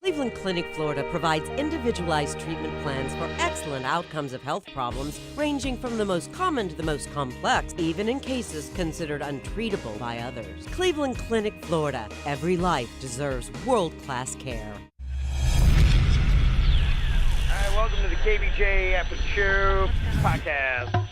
Cleveland Clinic, Florida provides individualized treatment plans for excellent outcomes of health problems ranging from the most common to the most complex, even in cases considered untreatable by others. Cleveland Clinic, Florida. Every life deserves world-class care. All right, welcome to the KVJ After the Show Podcast.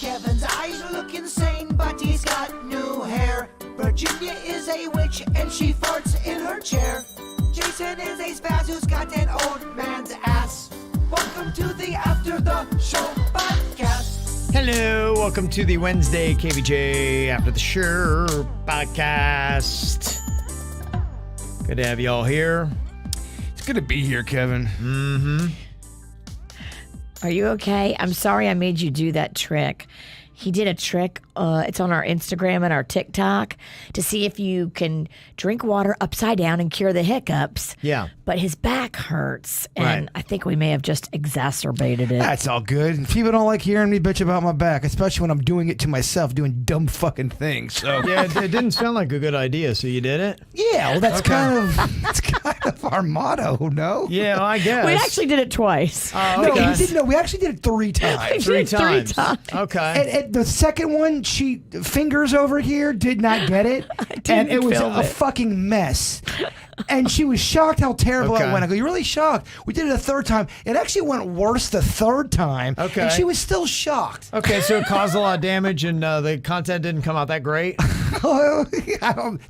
Kevin's eyes look insane, but he's got new hair. Virginia is a witch and she farts in her chair. Jason is a spaz who's got an old man's ass. Welcome to the After the Show Podcast. Hello, welcome to the Wednesday KVJ After the Show Podcast. Good to have you all here. It's good to be here, Kevin. Mm-hmm. Are you okay? I'm sorry I made you do that trick. He did a trick. It's on our Instagram and our TikTok to see if you can drink water upside down and cure the hiccups. Yeah. But his back hurts, and Right. I think we may have just exacerbated it. That's all good. People don't like hearing me bitch about my back, especially when I'm doing it to myself, doing dumb fucking things. So Yeah, it didn't sound like a good idea, so you did it? yeah, well, that's kind of our motto, no? Yeah, I guess. We actually did it twice. Oh, No, okay. we didn't. No, we actually did it 3 times. Three did it 3 times. times. Okay. And the second one, she fingers over here did not get it, and it was film a it. fucking mess. And she was shocked how terrible Okay. it went. I go, you're really shocked. We did it a 3rd time. It actually went worse the 3rd time. Okay. And she was still shocked. Okay, so it caused a lot of damage and the content didn't come out that great?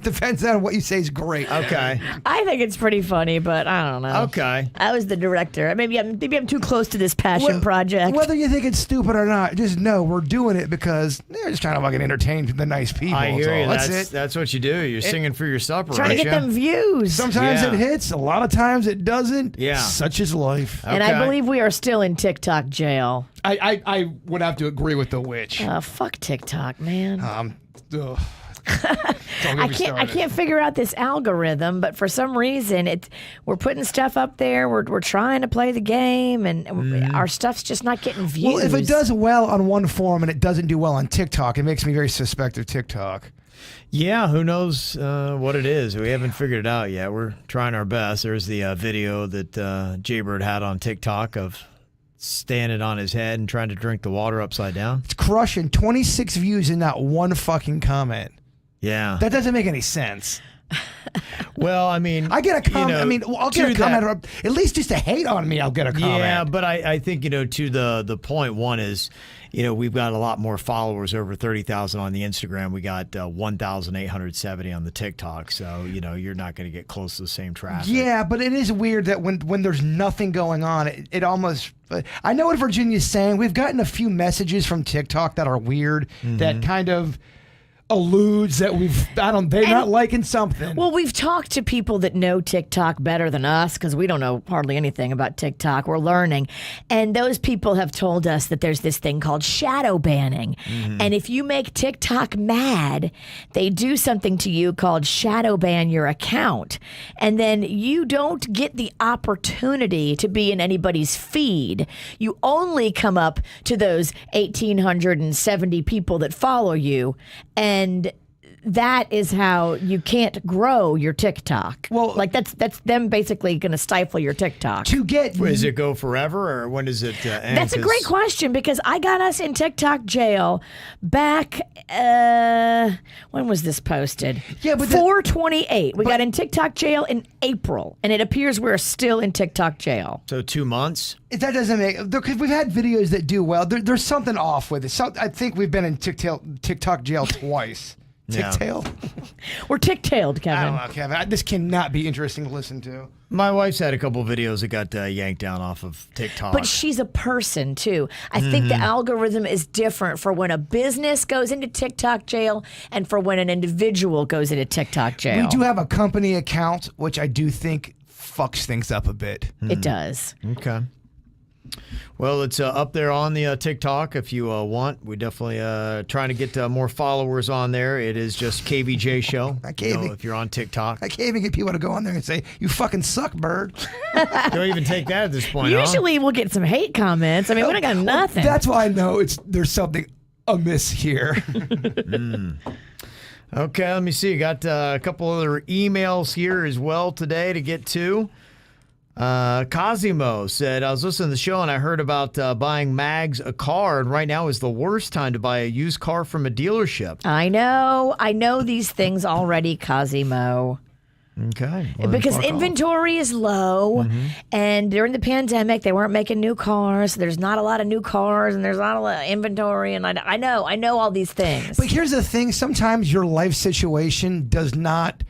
Depends on what you say is great. Okay. I think it's pretty funny, but I don't know. Okay. I was the director. Maybe I'm too close to this passion project. Whether you think it's stupid or not, just know we're doing it because they're just trying to fucking entertain the nice people. I hear you. That's That's it. That's what you do. You're singing for your supper, Trying to aren't get you? them views. Sometimes Yeah. it hits, a lot of times it doesn't. Yeah. Such is life. And I Okay. believe we are still in TikTok jail. I would have to agree with the witch. Fuck TikTok, man. Ugh. I can't figure out this algorithm, but for some reason we're putting stuff up there. We're trying to play the game, and our stuff's just not getting views. Well, if it does well on one forum and it doesn't do well on TikTok, it makes me very suspect of TikTok. Yeah, who knows what it is? We haven't figured it out yet. We're trying our best. There's the video that Jaybird had on TikTok of standing on his head and trying to drink the water upside down. It's crushing 26 views and not one fucking comment. Yeah. That doesn't make any sense. Well, I mean, I get a comment. I'll get a comment. Or at least just to hate on me, I'll get a comment. Yeah, but I think, to the point, one is, we've got a lot more followers, over 30,000 on the Instagram. We got 1,870 on the TikTok. So, you're not going to get close to the same traffic. Yeah, but it is weird that when there's nothing going on, it almost... I know what Virginia's saying. We've gotten a few messages from TikTok that are weird, that kind of alludes that they're not liking something. Well, we've talked to people that know TikTok better than us because we don't know hardly anything about TikTok. We're learning. And those people have told us that there's this thing called shadow banning. And if you make TikTok mad, they do something to you called shadow ban your account. And then you don't get the opportunity to be in anybody's feed. You only come up to those 1,870 people that follow you. And that is how you can't grow your TikTok. Well, that's them basically going to stifle your TikTok. to get... Does it go forever, or when does it end? That's a great question because I got us in TikTok jail back. When was this posted? Yeah, but 4/28. We got in TikTok jail in April, and it appears we're still in TikTok jail. So 2 months? That doesn't make... Because we've had videos that do well. There's something off with it. I think we've been in TikTok jail twice. Yeah. Tick-tailed? We're tick-tailed, I Kevin. don't know, Kevin. This cannot be interesting to listen to. My wife's had a couple of videos that got yanked down off of TikTok. But she's a person, too. I think the algorithm is different for when a business goes into TikTok jail and for when an individual goes into TikTok jail. We do have a company account, which I do think fucks things up a bit. It does. Okay. Well, it's up there on the TikTok if you want. We definitely trying to get more followers on there. It is just KVJ Show. I can't even- if you're on TikTok. I can't even get people to go on there and say, you fucking suck, bird. Don't even take that at this point, Usually we'll get some hate comments. I mean, we don't got nothing. That's why I know there's something amiss here. Okay, let me see. Got a couple other emails here as well today to get to. Cosimo said, I was listening to the show and I heard about buying Mags a car, and right now is the worst time to buy a used car from a dealership. I know these things already, Cosimo. Okay. Well, Because fuck off. inventory is low, and during the pandemic, they weren't making new cars. So there's not a lot of new cars, and there's not a lot of inventory. And I know all these things. But here's the thing: sometimes your life situation does not.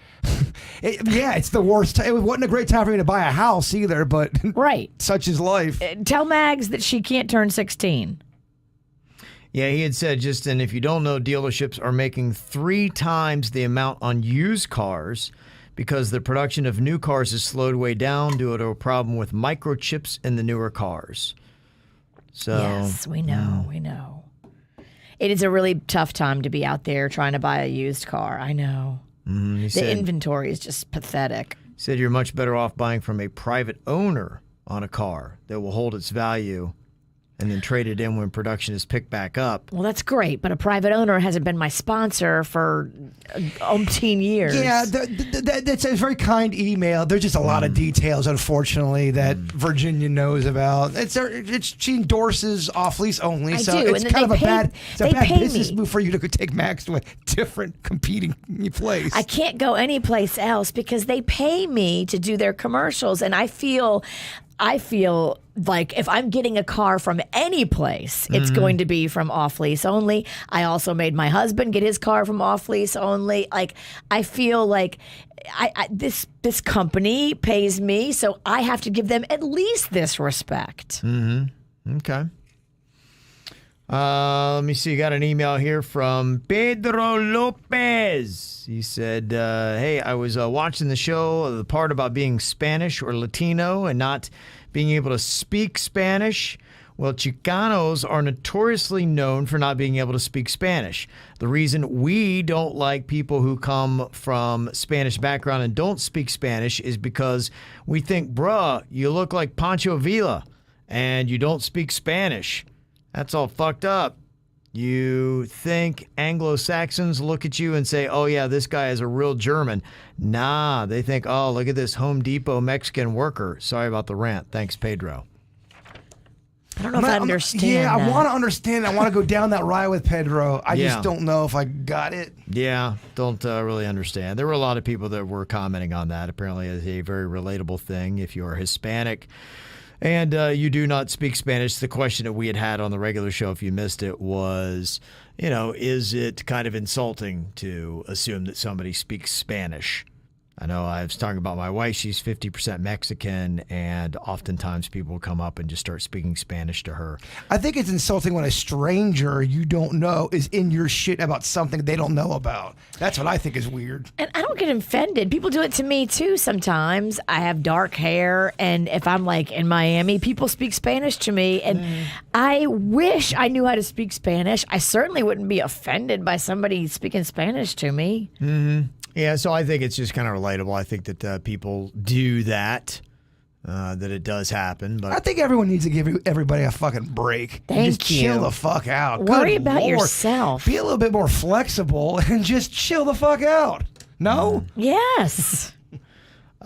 It's the worst. It wasn't a great time for me to buy a house either. But Right. such is life. Tell Mags that she can't turn 16. Yeah, he had said, just, and if you don't know, dealerships are making 3 times the amount on used cars because the production of new cars has slowed way down due to a problem with microchips in the newer cars. So Yes, we know. It is a really tough time to be out there trying to buy a used car. I know. he The said, inventory is just pathetic. said you're much better off buying from a private owner on a car that will hold its value and then trade it in when production is picked back up. Well, that's great, but a private owner hasn't been my sponsor for umpteen years. Yeah, that's a very kind email. There's just a lot of details, unfortunately, that Virginia knows about. She endorses off lease only, I so do, it's and kind of a they bad pay business me. move for you to take Max to a different competing place. I can't go anyplace else because they pay me to do their commercials, and I feel like if I'm getting a car from any place, it's going to be from off lease only. I also made my husband get his car from off lease only. Like I feel like this company pays me, so I have to give them at least this respect. Okay. Let me see. Got an email here from Pedro Lopez. He said, hey, I was watching the show, the part about being Spanish or Latino and not being able to speak Spanish. Well, Chicanos are notoriously known for not being able to speak Spanish. The reason we don't like people who come from Spanish background and don't speak Spanish is because we think, bruh, you look like Pancho Villa and you don't speak Spanish. That's all fucked up. You think Anglo-Saxons look at you and say, oh, yeah, this guy is a real German. Nah, they think, oh, look at this Home Depot Mexican worker. Sorry about the rant. Thanks, Pedro. I don't know if I understand. Yeah, I that. want to understand. I want to go down that ride with Pedro. I Yeah. just don't know if I got it. Yeah, don't really understand. There were a lot of people that were commenting on that. Apparently, it's a very relatable thing. If you are Hispanic and you do not speak Spanish, the question that we had on the regular show, if you missed it, was, is it kind of insulting to assume that somebody speaks Spanish? I know I was talking about my wife. She's 50% Mexican, and oftentimes people will come up and just start speaking Spanish to her. I think it's insulting when a stranger you don't know is in your shit about something they don't know about. That's what I think is weird. And I don't get offended. People do it to me too sometimes. I have dark hair, and if I'm like in Miami, people speak Spanish to me, and I wish I knew how to speak Spanish. I certainly wouldn't be offended by somebody speaking Spanish to me. Yeah, so I think it's just kind of relatable. I think that people do that, that it does happen. But I think everyone needs to give everybody a fucking break. Thank just chill you. the fuck out. Worry Good about Lord. yourself. Be a little bit more flexible and just chill the fuck out. No? Yes.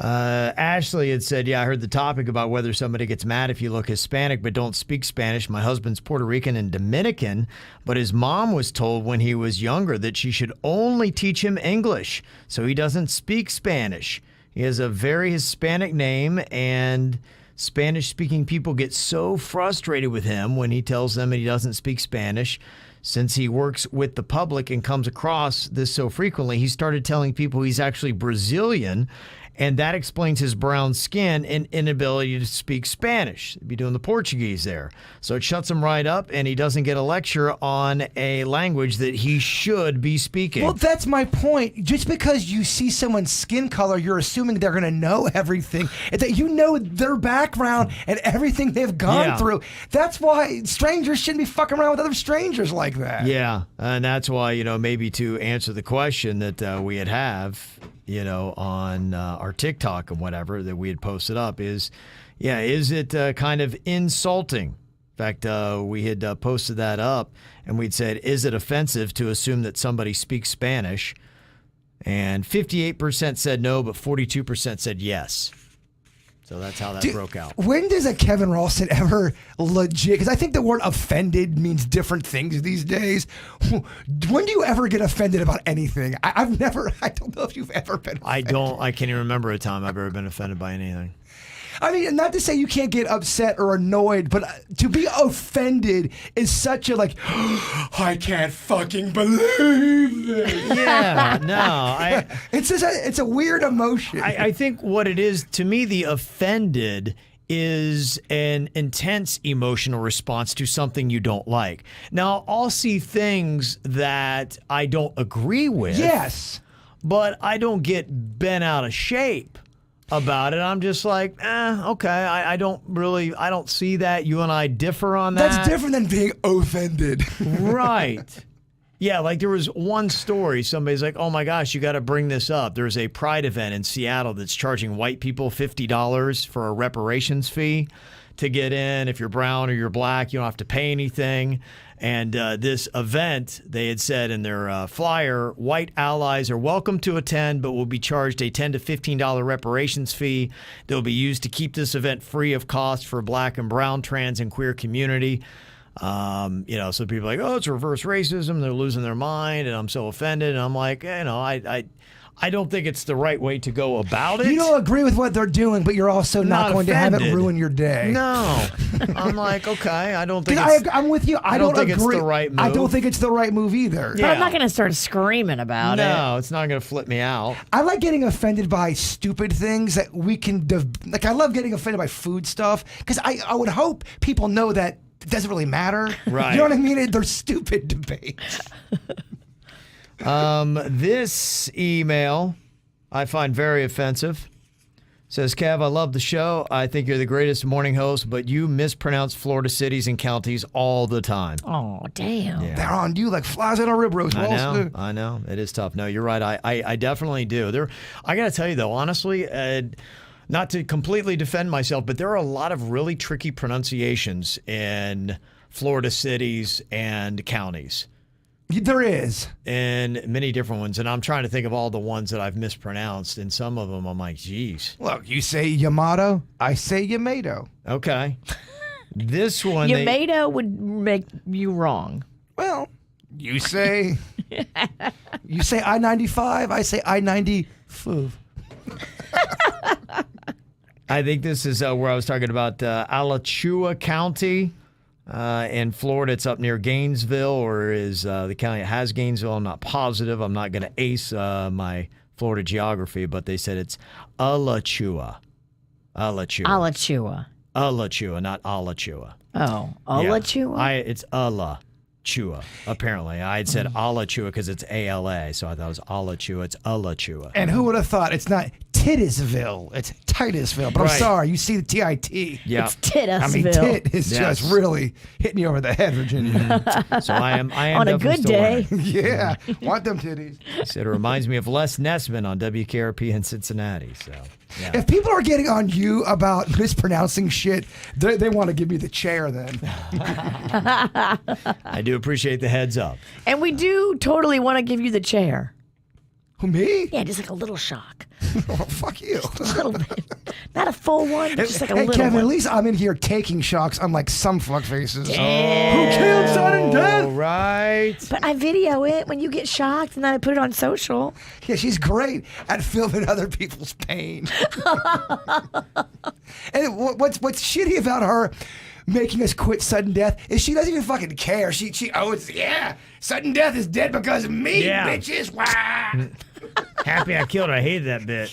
Ashley had said, yeah, I heard the topic about whether somebody gets mad if you look Hispanic but don't speak Spanish. My husband's Puerto Rican and Dominican, but his mom was told when he was younger that she should only teach him English, so he doesn't speak Spanish. He has a very Hispanic name, and Spanish-speaking people get so frustrated with him when he tells them that he doesn't speak Spanish. Since he works with the public and comes across this so frequently, he started telling people he's actually Brazilian, and that explains his brown skin and inability to speak Spanish. He'd be doing the Portuguese there. So it shuts him right up, and he doesn't get a lecture on a language that he should be speaking. Well, that's my point. Just because you see someone's skin color, you're assuming they're going to know everything. That you know their background and everything they've gone through. That's why strangers shouldn't be fucking around with other strangers like that. Yeah, and that's why, maybe to answer the question that we have, on our TikTok and whatever that we had posted up is it kind of insulting? In fact, we had posted that up and we'd said, is it offensive to assume that somebody speaks Spanish? And 58% said no, but 42% said yes. So that's how that broke out. When does a Kevin Ralston ever legit? Because I think the word offended means different things these days. When do you ever get offended about anything? I've never. I don't know if you've ever been offended. I can't even remember a time I've ever been offended by anything. I mean, not to say you can't get upset or annoyed, but to be offended is such a I can't fucking believe this. Yeah, no. It's a weird emotion. I think what it is, to me, the offended is an intense emotional response to something you don't like. Now, I'll see things that I don't agree with. Yes. But I don't get bent out of shape about it. I'm just like, okay, I don't see that. You and I differ on that. That's different than being offended. Right. Yeah, like there was one story, somebody's like, oh my gosh, you got to bring this up. There's a pride event in Seattle that's charging white people $50 for a reparations fee to get in. If you're brown or you're black, you don't have to pay anything. And this event, they had said in their flyer, white allies are welcome to attend, but will be charged a $10 to $15 reparations fee that will be used to keep this event free of cost for black and brown, trans, and queer community. So people are like, oh, it's reverse racism. They're losing their mind, and I'm so offended. And I'm like, I don't think it's the right way to go about it. You don't agree with what they're doing, but you're also not going offended. to have it ruin your day. No. I'm like, okay, I don't think I'm with you. I don't think agree. it's the right move. I don't think it's the right move either. But I'm not going to start screaming about it. No, it's not going to flip me out. I like getting offended by stupid things that we can... I love getting offended by food stuff, because I would hope people know that it doesn't really matter. Right. You know what I mean? They're stupid debates. This email I find very offensive. Says, Kev, I love the show. I think you're the greatest morning host, but you mispronounce Florida cities and counties all the time. Oh, damn. Yeah. They're on you like flies on a rib roast. I know. It is tough. No, you're right. I definitely do. I got to tell you, though, honestly, not to completely defend myself, but there are a lot of really tricky pronunciations in Florida cities and counties. There is. And many different ones. And I'm trying to think of all the ones that I've mispronounced. And some of them I'm like, geez. Look, you say Yamato, I say Yamato. Okay. This one. Yamato would make you wrong. Well, you say I-95, I say I-95. I think this is where I was talking about Alachua County. In Florida, it's up near Gainesville, or is the county that has Gainesville? I'm not positive. I'm not going to ace my Florida geography, but they said it's Alachua. Alachua, not Alachua. Oh, Alachua? Yeah. It's Alachua, apparently. I had said Alachua because it's A-L-A, so I thought it was Alachua. It's Alachua. And who would have thought it's not Titusville, it's Titusville. But Right. I'm sorry, you see the T-I-T. Yeah. It's Titusville. I mean, tit is Yes. just really hitting you over the head, Virginia. So I am On a definitely good still day. learning. Yeah, want them titties. Said it reminds me of Les Nessman on WKRP in Cincinnati. So, yeah. If people are getting on you about mispronouncing shit, they want to give me the chair then. I do appreciate the heads up. And we do totally want to give you the chair. Who, me? Yeah, just like a little shock. Oh, fuck you. A little bit. Not a full one, but just like a Hey, little Kevin, one. at least I'm in here taking shocks, unlike some fuckfaces. Damn. Who killed sudden death? All right. But I video it when you get shocked, and then I put it on social. Yeah, she's great at filming other people's pain. And what's shitty about her making us quit sudden death is she doesn't even fucking care. Sudden death is dead because of me, Yeah. bitches. Wah. Happy I killed her. I hated that bit.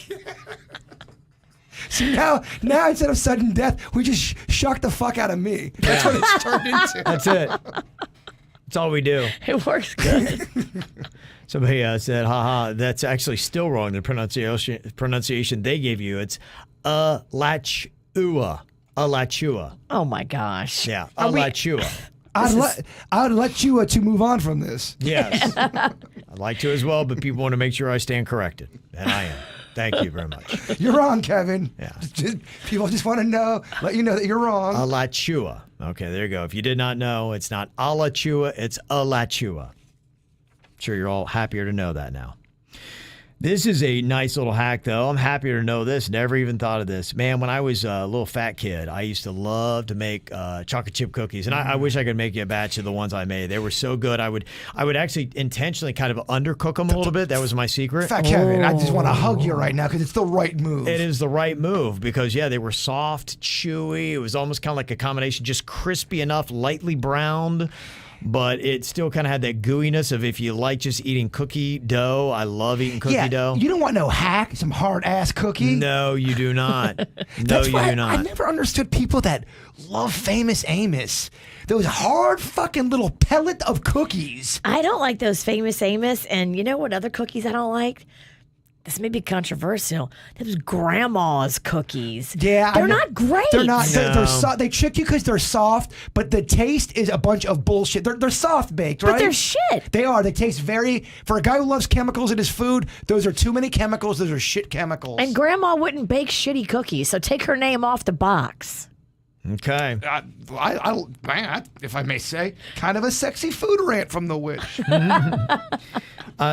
See, now instead of sudden death, we just shock the fuck out of me. That's what it's turned into. That's it. That's all we do. It works good. Somebody said, haha, that's actually still wrong. The pronunciation they gave you, it's Alachua. Alachua. Oh my gosh. Yeah, Are we- Alachua. I'd let you to move on from this. Yes. I'd like to as well, but people want to make sure I stand corrected. And I am. Thank you very much. You're wrong, Kevin. Yeah. People just want to let you know that you're wrong. Alachua. Okay, there you go. If you did not know, it's not Alachua, it's Alachua. I'm sure you're all happier to know that now. This is a nice little hack, though. I'm happy to know this. Never even thought of this. Man, when I was a little fat kid, I used to love to make chocolate chip cookies. And I wish I could make you a batch of the ones I made. They were so good. I would actually intentionally kind of undercook them a little bit. That was my secret. Fat Kevin, I just want to hug you right now because it's the right move. It is the right move because, yeah, they were soft, chewy. It was almost kind of like a combination, just crispy enough, lightly browned. But it still kind of had that gooiness of if you like just eating cookie dough. I love eating cookie dough. You don't want no hack, some hard-ass cookie. No, you do not. That's why I never understood people that love Famous Amos. Those hard fucking little pellet of cookies. I don't like those Famous Amos. And you know what other cookies I don't like? This may be controversial. Those grandma's cookies. Yeah, they're not great. They're not. No. They trick you because they're soft, but the taste is a bunch of bullshit. They're soft baked, right? But they're shit. They are. They taste for a guy who loves chemicals in his food. Those are too many chemicals. Those are shit chemicals. And Grandma wouldn't bake shitty cookies, so take her name off the box. Okay. If I may say, kind of a sexy food rant from the witch.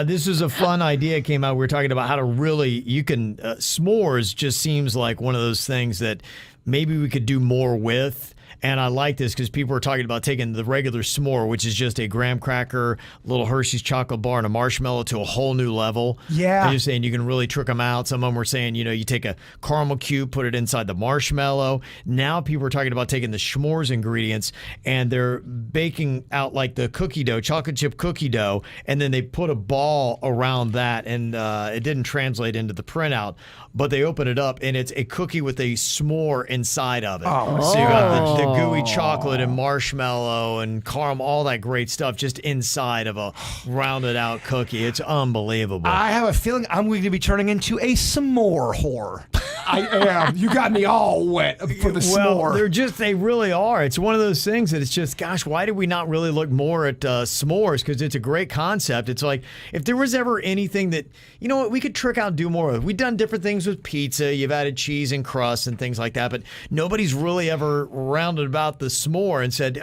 This is a fun idea came out. We were talking about how to s'mores just seems like one of those things that maybe we could do more with. And I like this because people are talking about taking the regular s'more, which is just a graham cracker, little Hershey's chocolate bar, and a marshmallow to a whole new level. Yeah. They're just saying you can really trick them out. Some of them were saying, you take a caramel cube, put it inside the marshmallow. Now people are talking about taking the s'mores ingredients and they're baking out like the cookie dough, chocolate chip cookie dough, and then they put a ball around that. And it didn't translate into the printout, but they open it up and it's a cookie with a s'more inside of it. So you got the gooey chocolate and marshmallow and caramel, all that great stuff just inside of a rounded out cookie. It's unbelievable. I have a feeling I'm going to be turning into a s'more whore. I am. You got me all wet for the s'more. They really are. It's one of those things that it's just, gosh, why did we not really look more at s'mores? Because it's a great concept. It's like, if there was ever anything that, you know what, we could trick out and do more of. We've done different things with pizza. You've added cheese and crust and things like that, but nobody's really ever rounded about the s'more and said,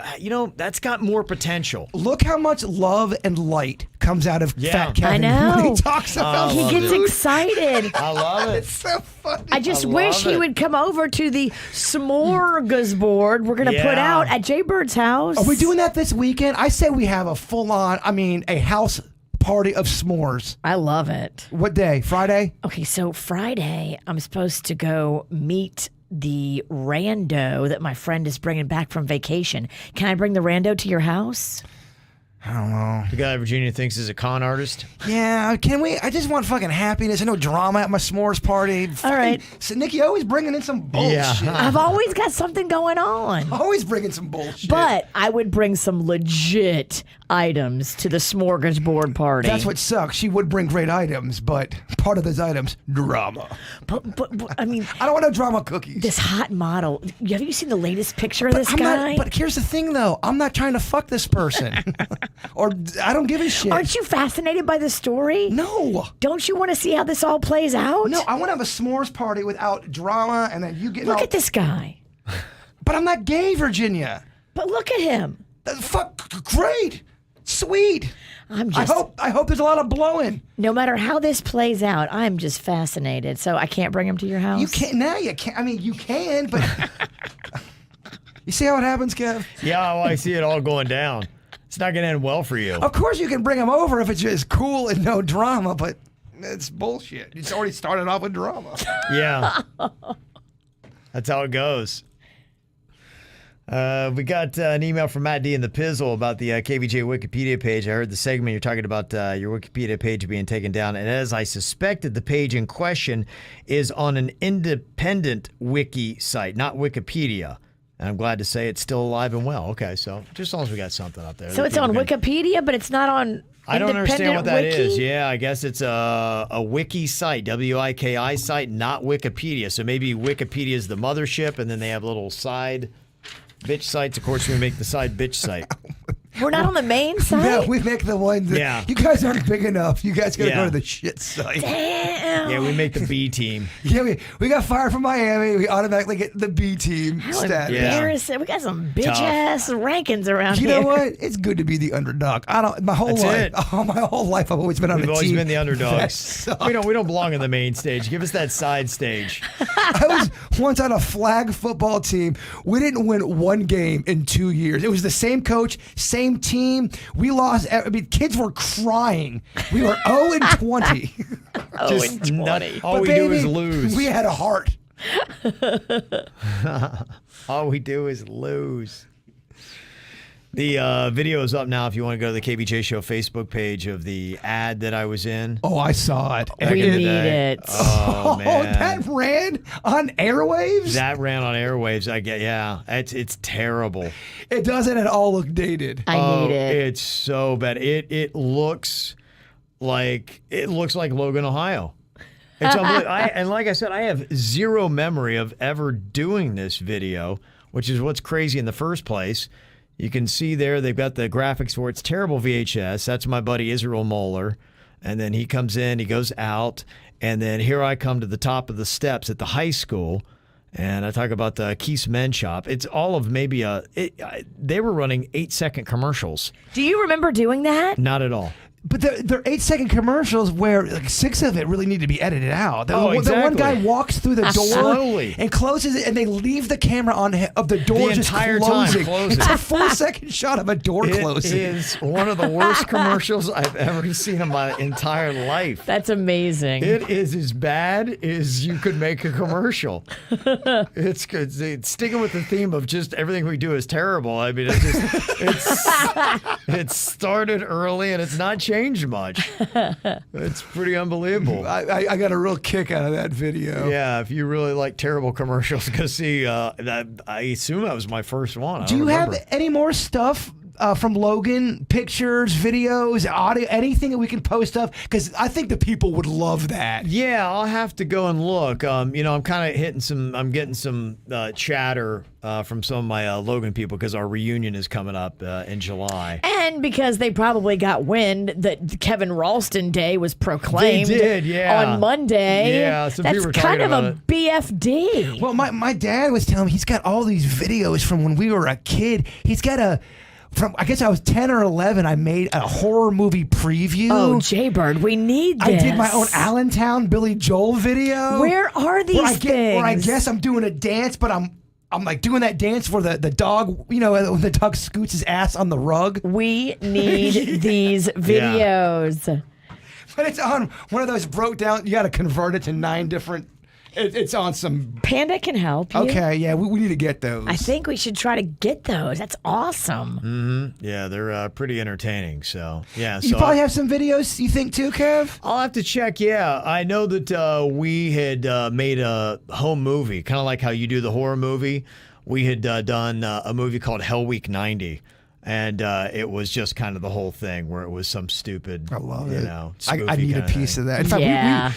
that's got more potential. Look how much love and light comes out of Fat Kevin I know. when he talks about He gets food. excited. I love it. It's so funny. I just wish he would come over to the smorgasbord we're going to put out at Jay Bird's house. Are we doing that this weekend? I say we have a a house party of s'mores. I love it. What day? Friday? Okay, so Friday, I'm supposed to go meet the rando that my friend is bringing back from vacation. Can I bring the rando to your house? I don't know. The guy Virginia thinks is a con artist. Yeah, can we? I just want fucking happiness and no drama at my s'mores party. All right. So Nikki always bringing in some bullshit. Yeah. I've always got something going on. Always bringing some bullshit. But I would bring some legit items to the smorgasbord party. That's what sucks. She would bring great items, but part of those items, drama. But I mean, I don't want no drama cookies. this hot model. Have you seen the latest picture of this guy? But here's the thing, though. I'm not trying to fuck this person. Or I don't give a shit. Aren't you fascinated by the story? No. Don't you want to see how this all plays out? No, I want to have a s'mores party without drama and then you get Look at this guy. But I'm not gay, Virginia. But look at him. Fuck, great. Sweet. I'm just. I hope there's a lot of blowing. No matter how this plays out, I'm just fascinated. So I can't bring him to your house. You can't now. You can't. I mean, you can, but you see how it happens, Kev? Yeah, well, I see it all going down. It's not going to end well for you. Of course, you can bring him over if it's just cool and no drama, but it's bullshit. It's already started off with drama. Yeah. That's how it goes. We got an email from Matt D in the Pizzle about the KVJ Wikipedia page. I heard the segment you're talking about your Wikipedia page being taken down. And as I suspected, the page in question is on an independent wiki site, not Wikipedia. And I'm glad to say it's still alive and well. Okay, so just as long as we got something up there. So it's on Wikipedia, but it's not on I don't understand what that wiki? is. Yeah, I guess it's a wiki site, WIKI site, not Wikipedia. So maybe Wikipedia is the mothership, and then they have little side bitch sites. Of course, we make the side bitch site. We're not on the main site? No, we make the one that Yeah. you guys aren't big enough. You guys got to Yeah. go to the shit site. Damn. Yeah, we make the B team. Yeah, we got fired from Miami. We automatically get the B team How status. Yeah. embarrassing. We got some bitch Tough. ass rankings around You here. know what? It's good to be the underdog. My whole That's life. it. My whole life, I've always been on We've a always team. been the that underdogs. sucked. We don't belong on the main stage. Give us that side stage. I was once on a flag football team. We didn't win one game in 2 years. It was the same coach, same team. We lost. I mean, kids were crying. We were 0-20. Just all But we do is baby, lose. We had a heart. All we do is lose. The video is up now if you want to go to the KVJ Show Facebook page of the ad that I was in. Oh, I saw it. back We in the need day. it. Oh, man. that ran on airwaves? That ran on airwaves. Yeah. It's terrible. It doesn't at all look dated. I need it. It's so bad. It looks like Logan, Ohio. It's unbelievable. And like I said, I have zero memory of ever doing this video, which is what's crazy in the first place. You can see there they've got the graphics for it. It's terrible VHS. That's my buddy Israel Moeller. And then he comes in, he goes out, and then here I come to the top of the steps at the high school, and I talk about the Keith's Men's Shop. It's all of maybe they were running 8-second commercials. Do you remember doing that? Not at all. But they're 8-second commercials where like 6 of it really need to be edited out. The one exactly. guy walks through the door Slowly. and closes it, and they leave the camera on of the door The just entire time closing. closing. It's a 4-second shot of a door closing. It is one of the worst commercials I've ever seen in my entire life. That's amazing. It is as bad as you could make a commercial. It's good. It's sticking with the theme of just everything we do is terrible. I mean, it started early and it's not changed much. It's pretty unbelievable. I got a real kick out of that video. Yeah, if you really like terrible commercials, go see. That I assume that was my first one. Do you have any more stuff from Logan? Pictures, videos, audio, anything that we can post up? Because I think the people would love that. Yeah, I'll have to go and look. I'm kind of getting some chatter from some of my Logan people because our reunion is coming up in July. And because they probably got wind that Kevin Ralston Day was proclaimed They did, yeah. on Monday. Yeah, some that's people were kind talking of a about BFD. Well, my dad was telling me he's got all these videos from when we were a kid. He's got I guess I was 10 or 11, I made a horror movie preview. Oh, Jaybird, we need this. I did my own Allentown Billy Joel video. Where are these things? Where I guess I'm doing a dance, but I'm like doing that dance for the dog, when the dog scoots his ass on the rug. We need these videos. But it's on one of those broke down, you got to convert it to 9 different, it's on some. Panda can help you. Okay, yeah, we need to get those. I think we should try to get those. That's awesome. Yeah, they're pretty entertaining. So yeah, You so probably have some videos, you think, too, Kev? I'll have to check. Yeah, I know that we had made a home movie, kind of like how you do the horror movie. We had done a movie called Hell Week 90. And it was just kind of the whole thing where it was some stupid, I love it. spoofy I need a kinda piece thing. of that. In fact, Yeah.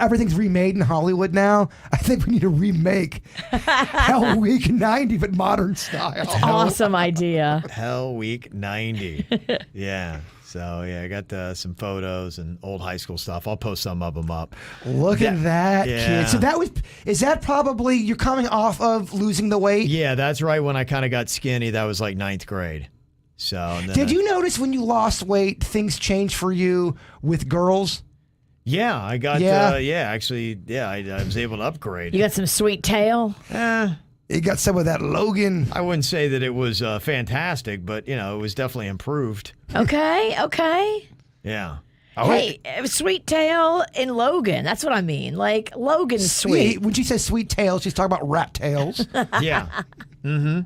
everything's remade in Hollywood now. I think we need to remake Hell Week 90, but modern style. Awesome idea. Hell Week 90. Yeah. So, yeah, I got some photos and old high school stuff. I'll post some of them up. Look at that, Yeah. kid. So is that probably, you're coming off of losing the weight? Yeah, that's right. When I kind of got skinny, that was like 9th grade. So, and then Did you notice when you lost weight, things changed for you with girls? Yeah, I got, Yeah. I was able to upgrade. You got some sweet tail? You got some of that Logan. I wouldn't say that it was fantastic, but, it was definitely improved. Okay. Yeah. Hey, sweet tail in Logan. That's what I mean. Like, Logan's sweet. When she says sweet tails, she's talking about rat tails. Yeah. Mm-hmm.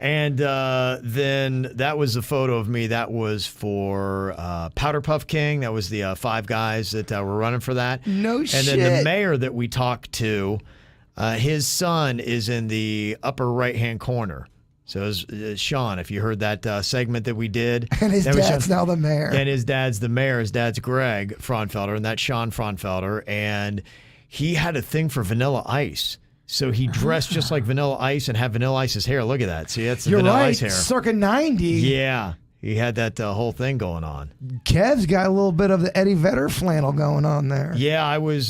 And then that was a photo of me. That was for Powder Puff King. That was the 5 guys that were running for that. No shit. And then the mayor that we talked to, his son is in the upper right-hand corner. So it was, Sean, if you heard that segment that we did. And his that was dad's Sean, now the mayor. And his dad's the mayor. His dad's Greg Fraunfelder, and that's Sean Fraunfelder. And he had a thing for Vanilla Ice. So he dressed just like Vanilla Ice and had Vanilla Ice's hair. Look at that. See, that's the You're Vanilla right. Ice hair. Circa 90. Yeah. he had that whole thing going on. Kev's got a little bit of the Eddie Vedder flannel going on there. Yeah, I was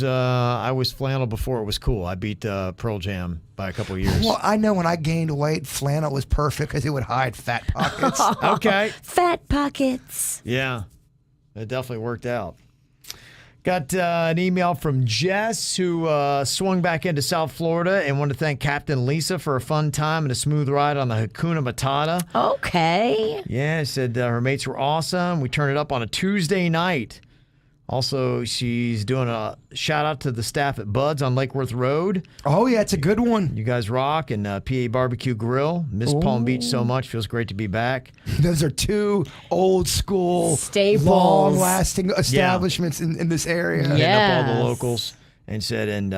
flannel before it was cool. I beat Pearl Jam by a couple of years. Well, I know when I gained weight, flannel was perfect because it would hide fat pockets. Okay. Fat pockets. Yeah, it definitely worked out. Got an email from Jess, who swung back into South Florida and wanted to thank Captain Lisa for a fun time and a smooth ride on the Hakuna Matata. Okay. Yeah, said her mates were awesome. We turned it up on a Tuesday night. Also, she's doing a shout out to the staff at Bud's on Lake Worth Road. Oh, yeah, it's a good one. You guys rock. And PA Barbecue Grill. Miss Palm Beach so much. Feels great to be back. Those are two old school, staples, long-lasting establishments in this area. Hitting up all the locals. And said,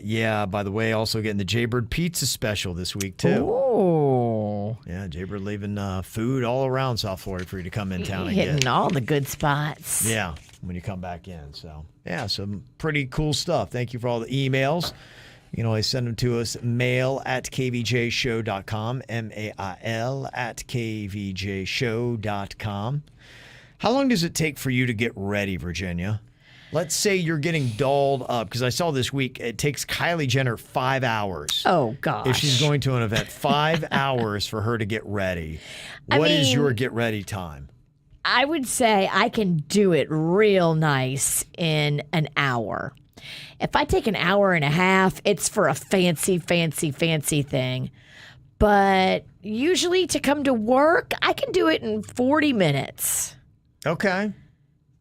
yeah, by the way, also getting the Jaybird Pizza special this week, too. Oh. Yeah, Jaybird leaving food all around South Florida for you to come in town and Hitting get. all the good spots. Yeah, when you come back in. So, yeah, some pretty cool stuff. Thank you for all the emails. You can always send them to us, mail@kvjshow.com, mail@kvjshow.com. How long does it take for you to get ready, Virginia? Let's say you're getting dolled up, because I saw this week it takes Kylie Jenner 5 hours. Oh, gosh. If she's going to an event, 5 hours for her to get ready. What is your get ready time? I would say I can do it real nice in an hour. If I take an hour and a half, it's for a fancy thing. But usually to come to work, I can do it in 40 minutes. Okay.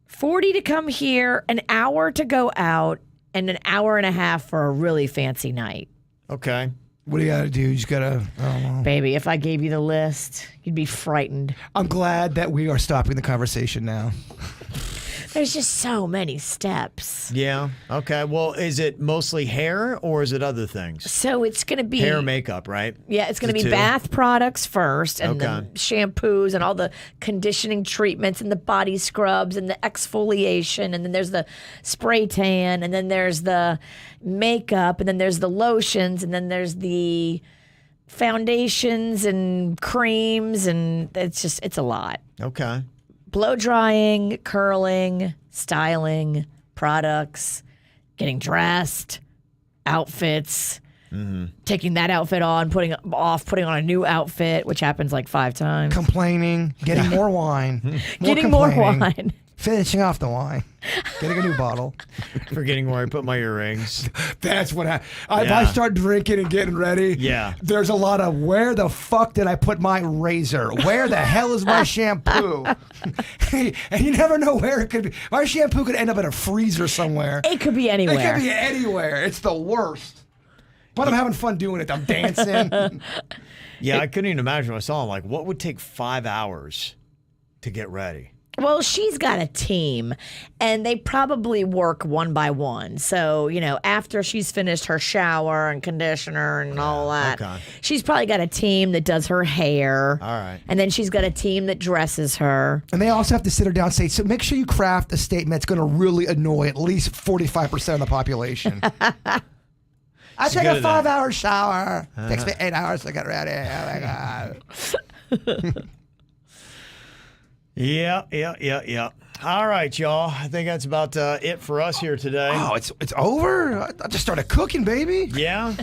40 to come here, an hour to go out, and an hour and a half for a really fancy night. Okay. What do you got to do? You just got to, I don't know. Baby, if I gave you the list, you'd be frightened. I'm glad that we are stopping the conversation now. There's just so many steps. Yeah. Okay. Well, is it mostly hair or is it other things? So it's going to be Hair, makeup, right? Yeah, it's going to The be two? bath products first, and the Okay. shampoos and all the conditioning treatments and the body scrubs and the exfoliation, and then there's the spray tan, and then there's the makeup, and then there's the lotions, and then there's the foundations and creams, and it's a lot. Okay. Blow drying, curling, styling, products, getting dressed, outfits, taking that outfit on, putting on a new outfit, which happens like 5 times. Complaining, getting more wine. Getting more complaining, wine. Finishing off the wine. Getting a new bottle. Forgetting where I put my earrings. That's what If Yeah. I start drinking and getting ready, Yeah. there's a lot of where the fuck did I put my razor? Where the hell is my shampoo? And you never know where it could be. My shampoo could end up in a freezer somewhere. It could be It anywhere. could be anywhere. It's the worst. But I'm having fun doing it. I'm dancing. Yeah, I couldn't even imagine what I saw. I'm like, what would take 5 hours to get ready? Well, she's got a team, and they probably work one by one. So, after she's finished her shower and conditioner and all that, okay. she's probably got a team that does her hair. All right. And then she's got a team that dresses her. And they also have to sit her down and say, so make sure you craft a statement that's going to really annoy at least 45% of the population. I take good a at that. 5-hour shower. Takes me 8 hours to get ready. Oh my God. Yeah. All right, y'all. I think that's about it for us here today. Oh, it's over? I just started cooking, baby. Yeah?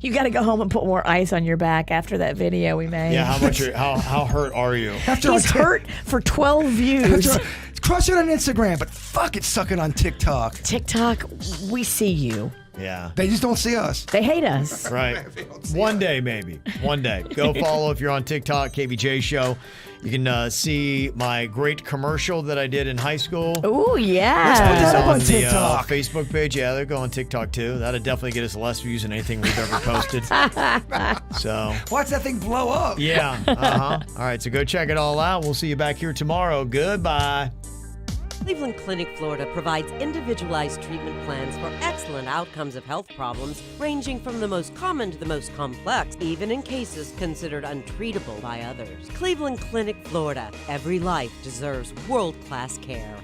You got to go home and put more ice on your back after that video we made. Yeah, how hurt are you? He's hurt for 12 views. Crush it on Instagram, but fuck it, suck it on TikTok. TikTok, we see you. Yeah. They just don't see us. They hate us. Right. One day, maybe. One day. Go follow if you're on TikTok, KVJ Show. You can see my great commercial that I did in high school. Ooh, yeah. Let's put that up on the TikTok. Facebook page. Yeah, they're going TikTok too. That'll definitely get us less views than anything we've ever posted. So, Watch that thing blow up. yeah. All right, so go check it all out. We'll see you back here tomorrow. Goodbye. Cleveland Clinic, Florida provides individualized treatment plans for excellent outcomes of health problems ranging from the most common to the most complex, even in cases considered untreatable by others. Cleveland Clinic, Florida. Every life deserves world-class care.